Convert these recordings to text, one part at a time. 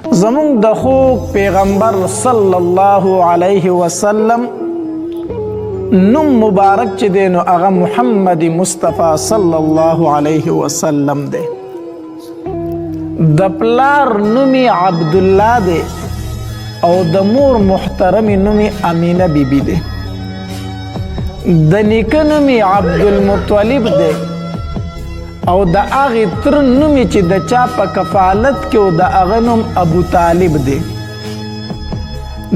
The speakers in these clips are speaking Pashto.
زمونږ د خوږ پیغمبر صلی الله علیه وسلم نوم مبارک چې دی نو هغه محمد مصطفی صلی الله علیه وسلم دی. د پلار نومي عبدالله دی او د مور محترمې نومي امینه بیبي دی. د نیکه نومي عبدالمطلب دی او د هغې تر نومي چې د چا په کفالت کې و د هغه نوم ابو طالب دی.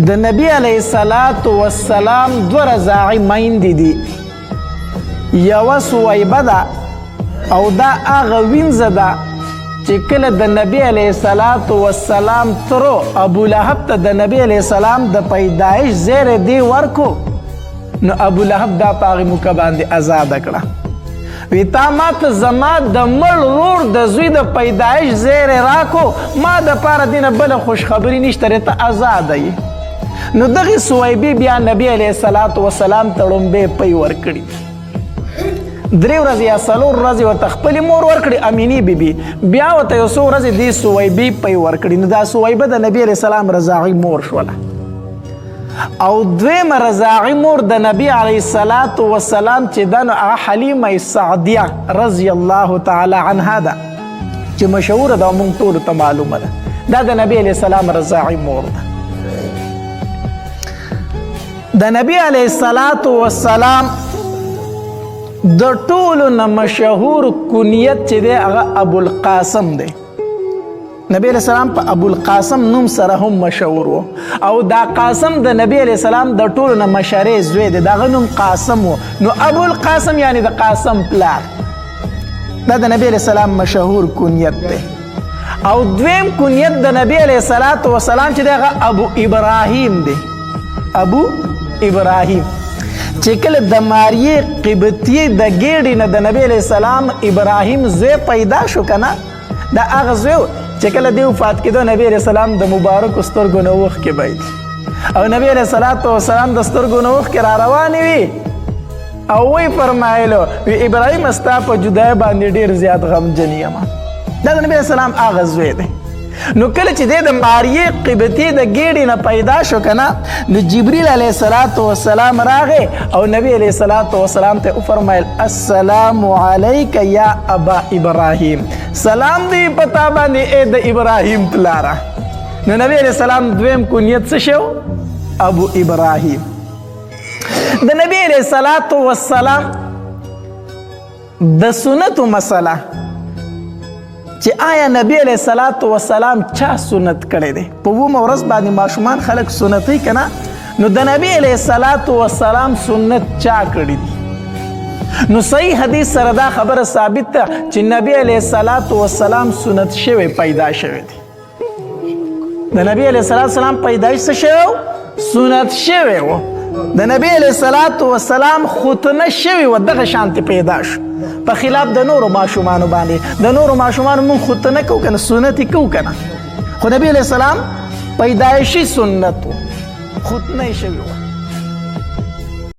د نبی علیه السلام دوه رضاعي میندې دي، یوه سویبه ده او دا هغه وینځه ده چې کله د نبی علیه السلام ترو ابو لهب ته د نبی علیه السلام د پیدایش زیری دی ورکو نو ابو لهب دا په هغې موکه باندې ازاده کړه. وی تا ما ته زما د مړ ورور د زوی د پیدایش زیری راکو، ما د پاره دې نه بله خوشخبري نشته ری ته ازاده یې. نو دغې سویبې بیا نبی علیه السلام ته ړومبی پی ورکړي، 3 ورځې یا 4 ورځې ورته خپلې مور ورکړي امینې بیبي، بیا ورته یو څو ورځې دې سویبې پی ورکړي. نو دا سویبه د نبی علیه السلام رضاعي مور شوله. او دویمه رضاعي مور د نبی علیه السلام چې ده نو هغه حلیمه سعدیه رضی الله تعالی عنها ده چې مشهوره ده او موږ ټولو ته معلومه ده. دا د نبی علیه السلام رضاعي مور ده. د نبی علیه السلام د ټولو نه مشهور کنیت چې دی هغه ابوالقاسم دی. نبی علیہ السلام په ابوالقاسم نوم سره هم مشهور و او دا قاسم د نبی علیہ السلام د ټولو نه مشهورې زوی دی، د هغه نوم قاسم و. نو ابوالقاسم یعنی د قاسم پلار، دا د نبی علیہ السلام مشهور کنیت دی. او دویم کنیت د نبی علیہ السلام چې دی هغه ابو ابراهیم دی. ابو ابراهیم چې کله د ماریې قبطیې د ګیډې نه د نبی علیہ السلام ابراهیم زوی پیدا شو که نه، دا هغه زوی چې کله دی وفات کېدو نبی علیہ السلام د مبارکو سترګو نه اوښکې بهیدې او نبی علیہ السلام د سترګو نه اوښکې را روانې وي او وی فرمایلو وی ابراهیم ستا په جدای باندې ډېر زیات غمجن یم. دا د نبی علیہ السلام هغه زوی دی. نو کله چې دی د ماریې قبطي د ګیډې نه پیدا شو که نه، نو جبریل علیه السلام راغی او نبی علیه السلام ته وفرمیل السلام علیک یا ابا ابراهیم، سلام دی پتا باندې ای د ابراهیم پلاره. نو نبی علیه السلام دویم کنیت څه شو؟ ابو ابراهیم. د نبی علیه السلام د سنتو مسله چې آیا نبی علیه السلام چا سنت کړی دی؟ په 9 ورځ باندې ماشومان خلک سنتوي که نه، نو د نبی علیه السلام سنت چا کړی دی؟ نو صحیح حدیث سره دا خبره ثابت ده چې نبی علیه السلام سنت شوی پیدا شوی دی. د نبی علیه السلام پیدایش څه شوی؟ سنت شوی و. د نبی علیه السلام ختنه شوی و، دغه شانتې پیدا شو، په خلاف د نورو ماشومانو باندې. د نورو ماشومانو مونږ ختنه کوو که نه، سنت یې کوو که نه، خو نبی علیه السلام پیدایشي سنت و، ختنه یې شوی و.